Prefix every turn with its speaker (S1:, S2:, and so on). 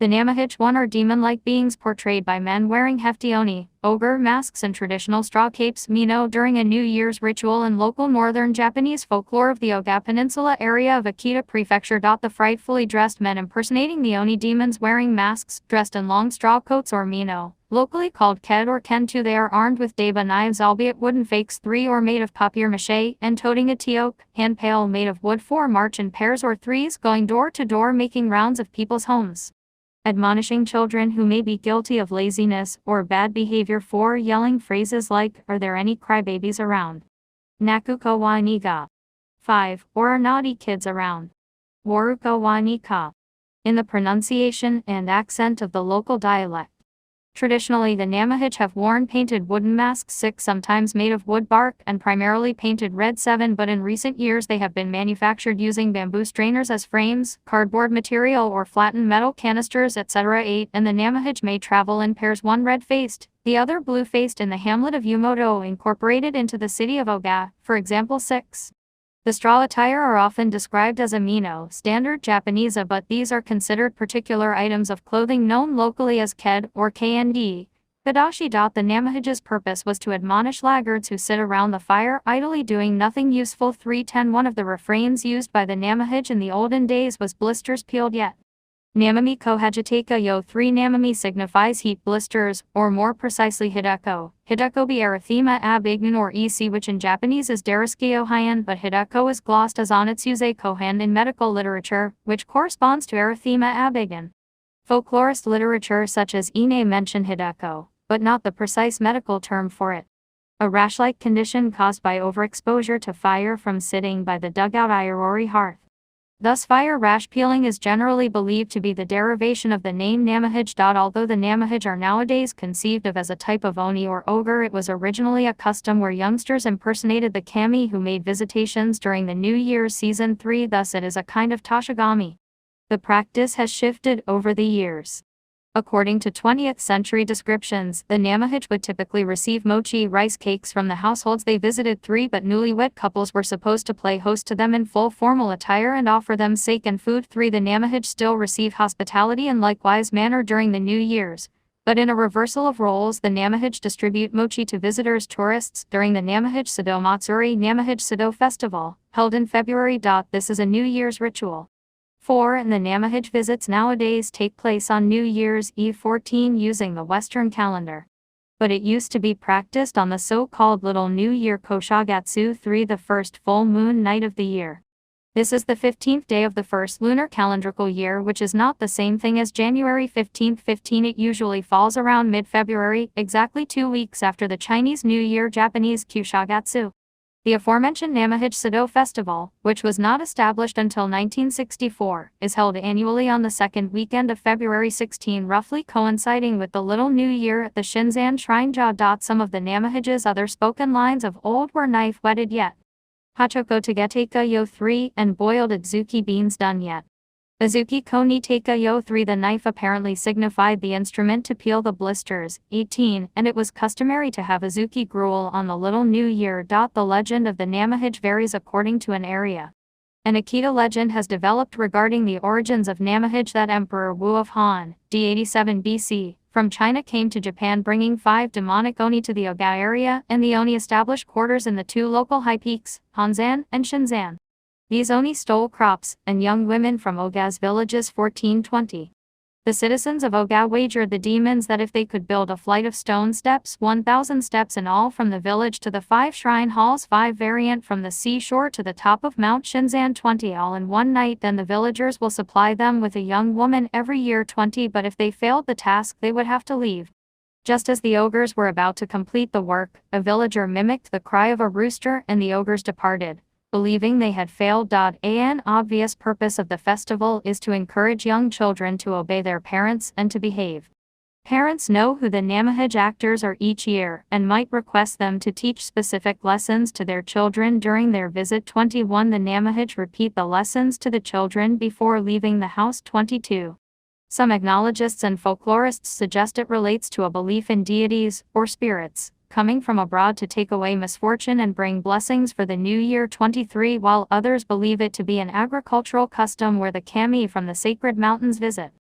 S1: The namahage-p are demon-like beings portrayed by men wearing hefty oni, ogre masks and traditional straw capes mino during a New Year's ritual in local northern Japanese folklore of the Oga Peninsula area of Akita Prefecture. The frightfully dressed men impersonating the oni demons wearing masks, dressed in long straw coats or mino, locally called ked or ken-2. They are armed with deba knives, albeit wooden fakes 3 or made of papier-mâché, and toting a tioke, hand pail made of wood. 4 march in pairs or threes, going door to door making rounds of people's homes, admonishing children who may be guilty of laziness or bad behavior. 4 yelling phrases like, "Are there any crybabies around? Nakuko wa ni ga?" 5 or "Are naughty kids around? Waruko wa ni ka?" in the pronunciation and accent of the local dialect. Traditionally, the namahage have worn painted wooden masks 6, sometimes made of wood bark and primarily painted red. 7 but in recent years they have been manufactured using bamboo strainers as frames, cardboard material or flattened metal canisters, etc. 8 and the namahage may travel in pairs, one red-faced, the other blue-faced, in the hamlet of Yumoto incorporated into the city of Oga, for example. 6. The straw attire are often described as a mino, standard Japanese, but these are considered particular items of clothing known locally as ked or knd. Kadashi. The namahage's purpose was to admonish laggards who sit around the fire idly doing nothing useful. 310 One of the refrains used by the namahage in the olden days was "blisters peeled yet." Namami kohajiteka yo 3 Namami signifies heat blisters, or more precisely hideko. Hideko be erythema ab ignan or EC, which in Japanese is dariskyo hyan, but hideko is glossed as onitsuze kohan in medical literature, which corresponds to erythema ab ignan. Folklorist literature such as Ine mention hideko, but not the precise medical term for it. A rash-like condition caused by overexposure to fire from sitting by the dugout irori hearth. Thus fire rash peeling is generally believed to be the derivation of the name namahage. Although the namahage are nowadays conceived of as a type of oni or ogre, it was originally a custom where youngsters impersonated the kami who made visitations during the New Year's season. 3 Thus it is a kind of toshigami. The practice has shifted over the years. According to 20th century descriptions, the namahage would typically receive mochi rice cakes from the households they visited. 3 But newlywed couples were supposed to play host to them in full formal attire and offer them sake and food. 3 The namahage still receive hospitality in likewise manner during the New Year's, but in a reversal of roles, the namahage distribute mochi to visitors, tourists, during the Namahage Sado Matsuri Namahage Sado Festival, held in February. This is a New Year's ritual. 4 And the namahage visits nowadays take place on New Year's Eve 14 using the Western calendar. But it used to be practiced on the so-called Little New Year Koshagatsu 3, the first full moon night of the year. This is the 15th day of the first lunar calendrical year, which is not the same thing as January 15th. 15 It usually falls around mid-February, exactly 2 weeks after the Chinese New Year Japanese Kushagatsu. The aforementioned Namahage Sado Festival, which was not established until 1964, is held annually on the second weekend of February 16, roughly coinciding with the Little New Year at the Shinzan Shrine. Some of the namahage's other spoken lines of old were "knife whetted yet," "Hachoko tageteka yo 3, and "boiled adzuki beans done yet." Azuki ko ni teka yo 3 The knife apparently signified the instrument to peel the blisters. 18 And it was customary to have azuki gruel on the Little New Year. The legend of the namahage varies according to an area. An Akita legend has developed regarding the origins of namahage that Emperor Wu of Han, d87 BC, from China came to Japan bringing 5 demonic oni to the Oga area, and the oni established quarters in the 2 local high peaks, Hanzan and Shinzan. These oni stole crops and young women from Oga's villages. 1420. The citizens of Oga wagered the demons that if they could build a flight of stone steps, 1,000 steps in all from the village to the 5 shrine halls, 5 variant from the seashore to the top of Mount Shinzan, 20 all in one night, then the villagers will supply them with a young woman every year. 20 But if they failed the task, they would have to leave. Just as the ogres were about to complete the work, a villager mimicked the cry of a rooster and the ogres departed, believing they had failed. An obvious purpose of the festival is to encourage young children to obey their parents and to behave. Parents know who the namahage actors are each year and might request them to teach specific lessons to their children during their visit. 21 The namahage repeat the lessons to the children before leaving the house. 22 Some ethnologists and folklorists suggest it relates to a belief in deities, or spirits, coming from abroad to take away misfortune and bring blessings for the new year. 23 While others believe it to be an agricultural custom where the kami from the sacred mountains visit.